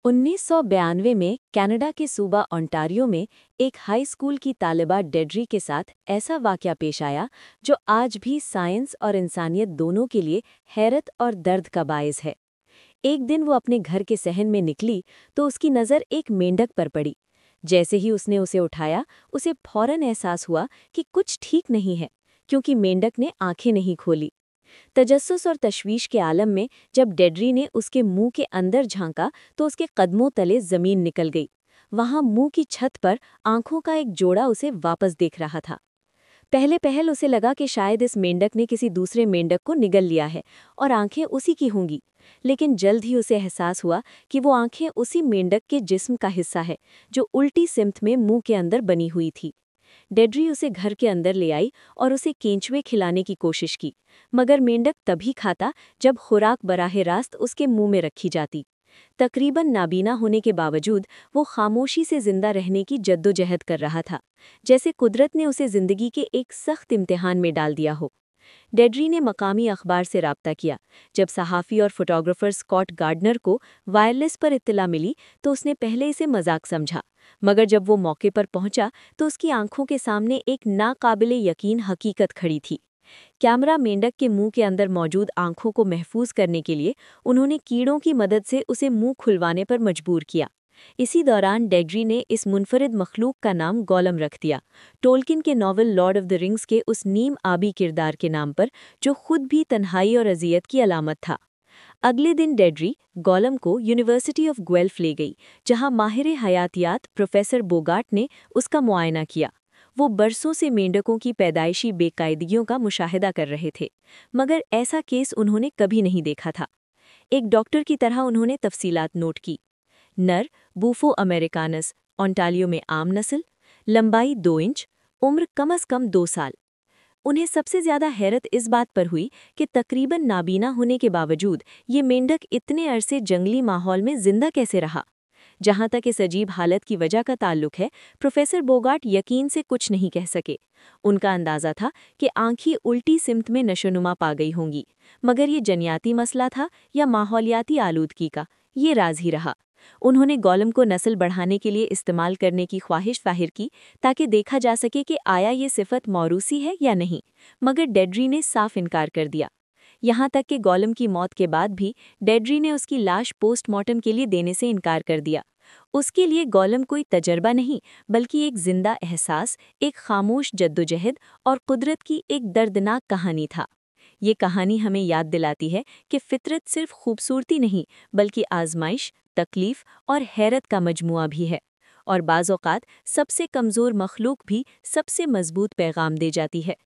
1992 में कनाडा के सूबा ओंटारियो में एक हाई स्कूल की तालिबा डेड्री के साथ ऐसा वाकया पेश आया जो आज भी साइंस और इंसानियत दोनों के लिए हैरत और दर्द का बायस है। एक दिन वो अपने घर के सहन में निकली तो उसकी नज़र एक मेंढक पर पड़ी। जैसे ही उसने उसे उठाया, उसे फौरन एहसास हुआ कि कुछ ठीक नहीं है, क्योंकि मेंढक ने आंखें नहीं खोली। तजस्सुस और तशवीश के आलम में जब डेड्री ने उसके मुंह के अंदर झांका तो उसके कदमों तले जमीन निकल गई। वहां मुंह की छत पर आंखों का एक जोड़ा उसे वापस देख रहा था। पहले पहल उसे लगा कि शायद इस मेंढक ने किसी दूसरे मेंढक को निगल लिया है और आंखें उसी की होंगी, लेकिन जल्द ही उसे एहसास हुआ कि वो आंखें उसी मेंढक के जिस्म का हिस्सा है जो उल्टी सिमत में मुंह के अंदर बनी हुई थी। डेड्री उसे घर के अंदर ले आई और उसे केंचुए खिलाने की कोशिश की, मगर मेंढक तभी खाता जब खुराक बराह रास्त उसके मुंह में रखी जाती। तकरीबन नाबीना होने के बावजूद वो खामोशी से जिंदा रहने की जद्दोजहद कर रहा था, जैसे कुदरत ने उसे जिंदगी के एक सख्त इम्तिहान में डाल दिया हो। डेड्री ने मकामी अखबार से राब्ता किया। जब सहाफ़ी और फोटोग्राफर स्कॉट गार्डनर को वायरलेस पर इत्तला मिली तो उसने पहले इसे मजाक समझा, मगर जब वो मौके पर पहुंचा तो उसकी आंखों के सामने एक नाकाबिले यकीन हकीकत खड़ी थी। कैमरा मेंढक के मुंह के अंदर मौजूद आंखों को महफूज करने के लिए उन्होंने कीड़ों की मदद से उसे मुंह खुलवाने पर मजबूर किया। इसी दौरान डेड्री ने इस मुनफरिद मखलूक का नाम गोलम रख दिया, टोल्किन के novel Lord of the rings के उस नीम आबी किरदार के नाम पर जो खुद भी तन्हाई और अजियत की अलामत था। अगले दिन डेड्री गोलम को यूनिवर्सिटी ऑफ गुएल्फ ले गई, जहां माहिर हयातियात प्रोफेसर बोगाट ने उसका मुआयना किया। वो बरसों से मेंढकों की पैदाइशी बेकायदगियों का मुशाहिदा कर रहे थे, मगर ऐसा केस उन्होंने कभी नहीं देखा था। एक डॉक्टर की तरह उन्होंने तफसीलात नोट की। नर, बूफो अमेरिकानस, ओंटारियो में आम नस्ल, लंबाई 2 इंच, उम्र कम से कम 2 साल। उन्हें सबसे ज्यादा हैरत इस बात पर हुई कि तकरीबन नाबीना होने के बावजूद ये मेंढक इतने अरसे जंगली माहौल में जिंदा कैसे रहा। जहां तक इस अजीब हालत की वजह का ताल्लुक है, प्रोफेसर बोगाट यकीन से कुछ नहीं कह सके। उनका अंदाजा था कि आंखें उल्टी सिमत में नशोनुमा पा गई होंगी, मगर ये जनियाती मसला था या माहौलियाती आलूदगी का, ये राज ही रहा। उन्होंने गोलम को नस्ल बढ़ाने के लिए इस्तेमाल करने की ख्वाहिश जाहिर की ताकि देखा जा सके कि आया ये सिफत मौरूसी है या नहीं, मगर डेड्री ने साफ इनकार कर दिया। यहाँ तक कि गोलम की मौत के बाद भी डेड्री ने उसकी लाश पोस्टमार्टम के लिए देने से इनकार कर दिया। उसके लिए गोलम कोई तजर्बा नहीं, बल्कि एक जिंदा एहसास, एक खामोश जद्दोजहद और कुदरत की एक दर्दनाक कहानी था। ये कहानी हमें याद दिलाती है कि फितरत सिर्फ खूबसूरती नहीं, बल्कि आजमाइश, तकलीफ और हैरत का मजमुआ भी है। और बाज़ औक़ात सबसे कमज़ोर मखलूक भी सबसे मजबूत पैगाम दे जाती है।